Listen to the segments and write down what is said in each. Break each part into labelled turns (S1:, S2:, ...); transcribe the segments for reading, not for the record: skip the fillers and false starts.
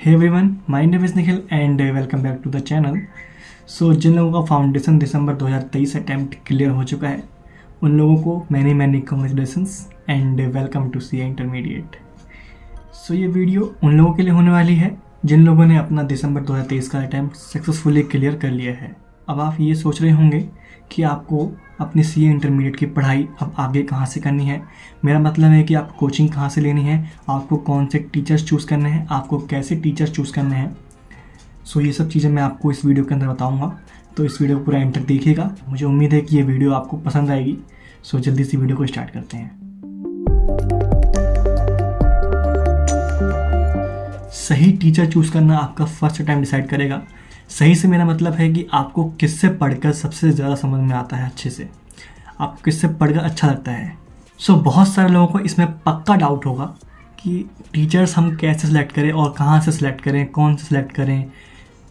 S1: Hey everyone, my name is Nikhil and welcome back to the channel. So जिन लोगों का foundation दिसंबर 2023 attempt clear हो चुका है उन लोगों को many congratulations and welcome to CA intermediate. So ये वीडियो उन लोगों के लिए होने वाली है जिन लोगों ने अपना दिसंबर 2023 का अटैम्प्ट सक्सेसफुली क्लियर कर लिया है। अब आप ये सोच रहे होंगे कि आपको अपनी सीए इंटरमीडिएट की पढ़ाई अब आगे कहाँ से करनी है। मेरा मतलब है कि आप कोचिंग कहाँ से लेनी है, आपको कौन से टीचर्स चूज़ करने हैं, आपको कैसे टीचर्स चूज़ करने हैं। सो ये सब चीज़ें मैं आपको इस वीडियो के अंदर बताऊँगा, तो इस वीडियो को पूरा एंड तक देखिएगा। मुझे उम्मीद है कि ये वीडियो आपको पसंद आएगी। सो जल्दी से वीडियो को स्टार्ट करते हैं। सही टीचर चूज़ करना आपका फर्स्ट टाइम डिसाइड करेगा। सही से मेरा मतलब है कि आपको किससे पढ़कर सबसे ज़्यादा समझ में आता है, अच्छे से आपको किससे पढ़कर अच्छा लगता है। सो बहुत सारे लोगों को इसमें पक्का डाउट होगा कि टीचर्स हम कैसे सिलेक्ट करें और कहाँ से सिलेक्ट करें, कौन से सिलेक्ट करें।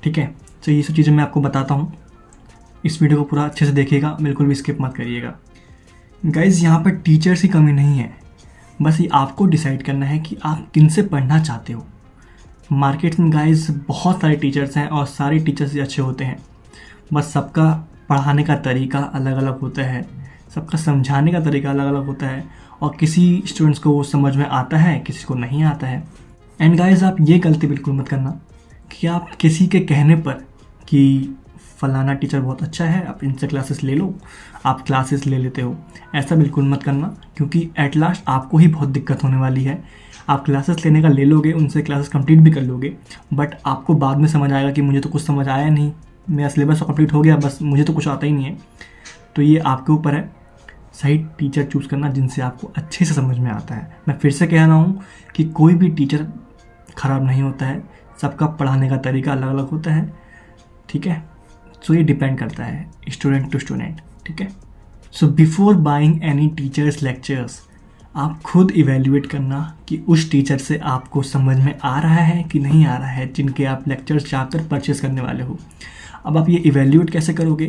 S1: ठीक है, तो ये सब चीज़ें मैं आपको बताता हूँ। इस वीडियो को पूरा अच्छे से देखिएगा, बिल्कुल भी स्किप मत करिएगा। गाइज़, यहाँ पर टीचर्स की कमी नहीं है, बस ये आपको डिसाइड करना है कि आप किन से पढ़ना चाहते हो। मार्केट में गाइस बहुत सारे टीचर्स हैं और सारे टीचर्स ही अच्छे होते हैं, बस सबका पढ़ाने का तरीका अलग अलग होता है, सबका समझाने का तरीका अलग अलग होता है और किसी स्टूडेंट्स को वो समझ में आता है, किसी को नहीं आता है। एंड गाइस, आप ये गलती बिल्कुल मत करना कि आप किसी के कहने पर कि फलाना टीचर बहुत अच्छा है, आप इनसे क्लासेस ले लो, आप क्लासेस ले लेते हो, ऐसा बिल्कुल मत करना, क्योंकि एट लास्ट आपको ही बहुत दिक्कत होने वाली है। आप क्लासेस लेने का ले लोगे, उनसे क्लासेस कंप्लीट भी कर लोगे, बट आपको बाद में समझ आएगा कि मुझे तो कुछ समझ आया नहीं, मेरा सिलेबस तो कंप्लीट हो गया, बस मुझे तो कुछ आता ही नहीं है। तो ये आपके ऊपर है सही टीचर चूज़ करना जिनसे आपको अच्छे से समझ में आता है। मैं फिर से कह रहा हूँ कि कोई भी टीचर ख़राब नहीं होता है, सबका पढ़ाने का तरीका अलग अलग होता है। ठीक है, सो ये डिपेंड करता है स्टूडेंट टू स्टूडेंट। ठीक है, so before buying any teachers lectures, आप खुद इवेल्युएट करना कि उस टीचर से आपको समझ में आ रहा है कि नहीं आ रहा है, जिनके आप लेक्चर्स जाकर परचेस करने वाले हो। अब आप ये इवेल्युएट कैसे करोगे?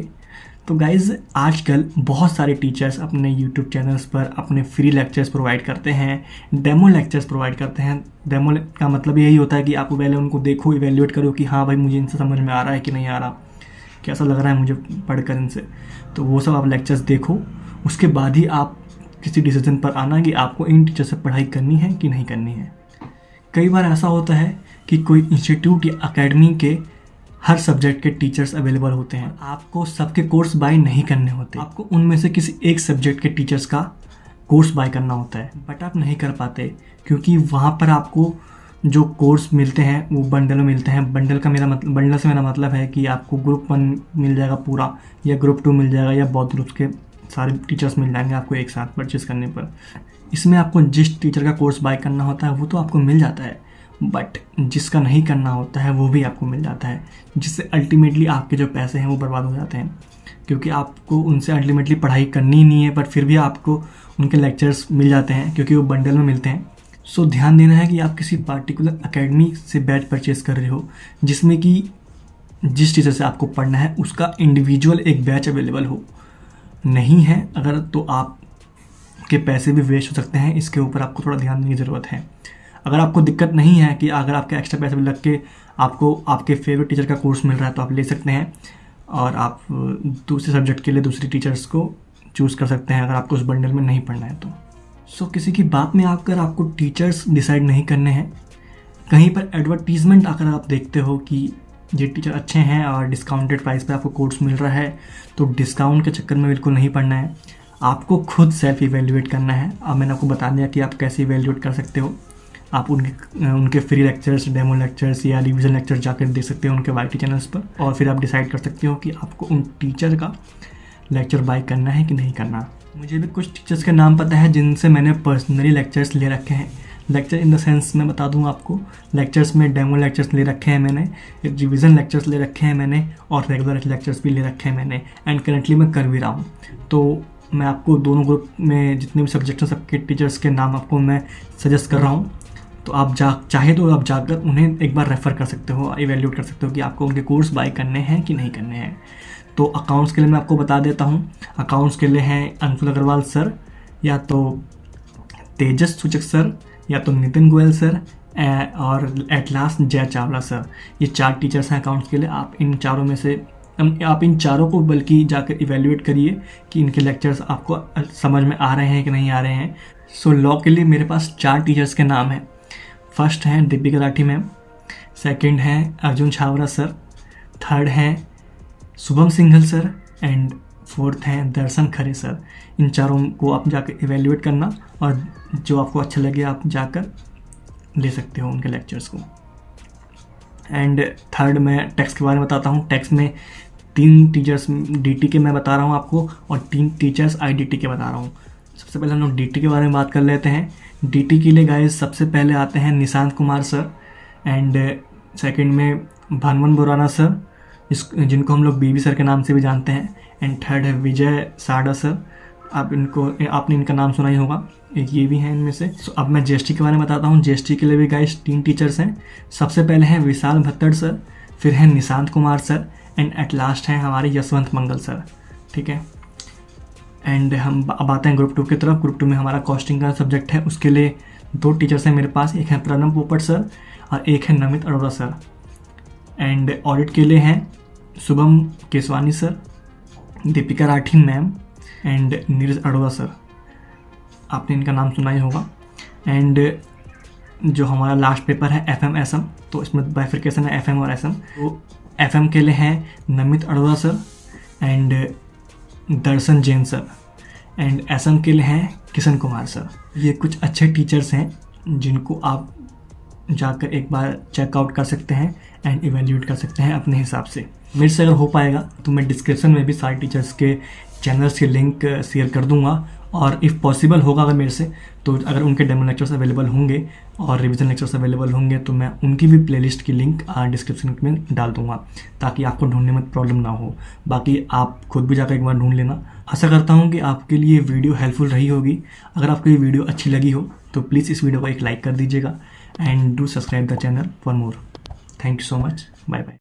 S1: तो गाइज़, आजकल बहुत सारे टीचर्स अपने यूट्यूब चैनल्स पर अपने फ्री लेक्चर्स प्रोवाइड करते हैं, डेमो लेक्चर्स प्रोवाइड करते हैं। डेमो का मतलब यही होता है कि आप पहले उनको देखो, इवेल्युएट करो कि हाँ भाई, मुझे इनसे समझ में आ रहा है कि नहीं आ रहा, कैसा लग रहा है मुझे पढ़कर इनसे। तो वो सब आप लेक्चर्स देखो, उसके बाद ही आप किसी डिसीजन पर आना कि आपको इन टीचर से पढ़ाई करनी है कि नहीं करनी है। कई बार ऐसा होता है कि कोई इंस्टीट्यूट या अकेडमी के हर सब्जेक्ट के टीचर्स अवेलेबल होते हैं, आपको सबके कोर्स बाय नहीं करने होते, आपको उनमें से किसी एक सब्जेक्ट के टीचर्स का कोर्स बाय करना होता है, बट आप नहीं कर पाते क्योंकि वहाँ पर आपको जो कोर्स मिलते हैं वो बंडल में मिलते हैं। बंडल से मेरा मतलब है कि आपको ग्रुप 1 मिल जाएगा पूरा, या ग्रुप 2 मिल जाएगा, या बहुत ग्रुप्स के सारे टीचर्स मिल जाएंगे आपको एक साथ परचेस करने पर। इसमें आपको जिस टीचर का कोर्स बाय करना होता है वो तो आपको मिल जाता है, बट जिसका नहीं करना होता है वो भी आपको मिल जाता है, जिससे अल्टीमेटली आपके जो पैसे हैं वो बर्बाद हो जाते हैं, क्योंकि आपको उनसे अल्टीमेटली पढ़ाई करनी ही नहीं है, बट फिर भी आपको उनके लेक्चर्स मिल जाते हैं क्योंकि वो बंडल में मिलते हैं। सो ध्यान देना है कि आप किसी पार्टिकुलर अकेडमी से बैच परचेस कर रहे हो जिसमें कि जिस टीचर से आपको पढ़ना है उसका इंडिविजुअल एक बैच अवेलेबल हो। नहीं है अगर, तो आपके पैसे भी वेस्ट हो सकते हैं। इसके ऊपर आपको थोड़ा ध्यान देने की ज़रूरत है। अगर आपको दिक्कत नहीं है कि अगर आपके एक्स्ट्रा पैसे भी लग के आपको आपके फेवरेट टीचर का कोर्स मिल रहा है तो आप ले सकते हैं और आप दूसरे सब्जेक्ट के लिए दूसरी टीचर्स को चूज़ कर सकते हैं अगर आपको उस बंडल में नहीं पढ़ना है तो। सो किसी की बात में आकर आपको टीचर्स डिसाइड नहीं करने हैं। कहीं पर एडवर्टीज़मेंट आकर आप देखते हो कि ये टीचर अच्छे हैं और डिस्काउंटेड प्राइस पे आपको कोर्स मिल रहा है, तो डिस्काउंट के चक्कर में बिल्कुल नहीं पढ़ना है। आपको खुद सेल्फ इवेल्युएट करना है। अब मैंने आपको बता दिया कि आप कैसे इवेल्युएट कर सकते हो। आप उनके फ्री लेक्चर्स, डेमो लेक्चर्स या रिवीजन लेक्चर्स जाकर देख सकते हो उनके वाईटी चैनल्स पर, और फिर आप डिसाइड कर सकते हो कि आपको उन टीचर का लेक्चर बाय करना है कि नहीं करना। मुझे भी कुछ टीचर्स के नाम पता है जिनसे मैंने पर्सनली लेक्चर्स ले रखे हैं। लेक्चर इन द सेंस मैं बता दूं आपको, लेक्चर्स में डेमो लेक्चर्स ले रखे हैं मैंने, रिवीजन लेक्चर्स ले रखे हैं मैंने, और रेगुलर लेक्चर्स भी ले रखे हैं मैंने, एंड करेंटली मैं कर भी रहा हूँ। तो मैं आपको दोनों ग्रुप में जितने भी सब्जेक्ट हैं सबके टीचर्स के नाम आपको मैं सजेस्ट कर रहा हूँ। तो आप चाहे तो आप जाकर उन्हें एक बार रेफ़र कर सकते हो, इवेल्यूट कर सकते हो कि आपको उनके कोर्स बाय करने हैं कि नहीं करने हैं। तो अकाउंट्स के लिए मैं आपको बता देता हूँ, अकाउंट्स के लिए हैं अंशुल अग्रवाल सर, या तो तेजस सूचक सर, या तो नितिन गोयल सर, और एट लास्ट जय चावला सर। ये 4 टीचर्स हैं अकाउंट्स के लिए। आप इन चारों में से आप इन चारों को बल्कि जाकर इवेल्युएट करिए कि इनके लेक्चर्स आपको समझ में आ रहे हैं कि नहीं आ रहे हैं। सो लॉ के लिए मेरे पास 4 टीचर्स के नाम हैं। फर्स्ट हैं दीपिका राठी मैम, सेकंड हैं अर्जुन छावरा सर, थर्ड हैं Shubham Singhal sir and fourth हैं दर्शन खरे सर। इन चारों को आप जाकर इवेल्युएट करना और जो आपको अच्छा लगे आप जाकर ले सकते हो उनके लेक्चर्स को। एंड थर्ड मैं टैक्स के बारे में बताता हूँ। टैक्स में 3 टीचर्स DT के मैं बता रहा हूँ आपको और 3 टीचर्स IDT के बता रहा हूँ। सबसे पहले हम लोग DT के बारे में बात कर लेते हैं। DT के लिए गाइस सबसे पहले आते हैं Nishant Kumar sir and second में भानवन बुराना सर, जिनको हम लोग BB सर के नाम से भी जानते हैं। एंड थर्ड है विजय साडा सर, आपने इनका नाम सुना ही होगा, एक ये भी हैं इनमें से। अब मैं GST के बारे में बताता हूँ। GST के लिए भी गाइस 3 टीचर्स हैं। सबसे पहले हैं विशाल भत्तड़ सर, फिर हैं Nishant Kumar sir and at last हैं हमारे यशवंत मंगल सर। ठीक है, एंड हम अब आते हैं ग्रुप 2 की तरफ। ग्रुप 2 में हमारा कॉस्टिंग का सब्जेक्ट है, उसके लिए 2 टीचर्स हैं मेरे पास, एक है प्रणब पोपट सर और एक है Namit Arora sir. And audit के लिए हैं Shubham Keswani sir, Deepika Rathi ma'am and Neeraj Arora sir, आपने इनका नाम सुना ही होगा। एंड जो हमारा लास्ट पेपर है FM SM, तो इसमें बाइफिकेशन है FM और SM। तो FM के लिए हैं Namit Arora sir and Darshan Jain sir and SM के लिए हैं किशन कुमार सर। ये कुछ अच्छे टीचर्स हैं जिनको आप जाकर एक बार चेकआउट कर सकते हैं एंड इवेल्यूएट कर सकते हैं अपने हिसाब से। मेरे से अगर हो पाएगा तो मैं डिस्क्रिप्शन में भी सारे टीचर्स के चैनल्स के लिंक शेयर कर दूंगा और इफ़ पॉसिबल होगा अगर मेरे से, तो अगर उनके डेमो लेक्चर्स अवेलेबल होंगे और रिवीजन लेक्चर्स अवेलेबल होंगे तो मैं उनकी भी प्लेलिस्ट की लिंक डिस्क्रिप्शन में डाल दूंगा ताकि आपको ढूंढने में प्रॉब्लम ना हो। बाकी आप खुद भी जाकर एक बार ढूंढ लेना। आशा करता हूँ कि आपके लिए वीडियो हेल्पफुल रही होगी। अगर आपको ये वीडियो अच्छी लगी हो तो प्लीज़ इस वीडियो को एक लाइक कर दीजिएगा and do subscribe the channel for more. Thank you so much, bye bye.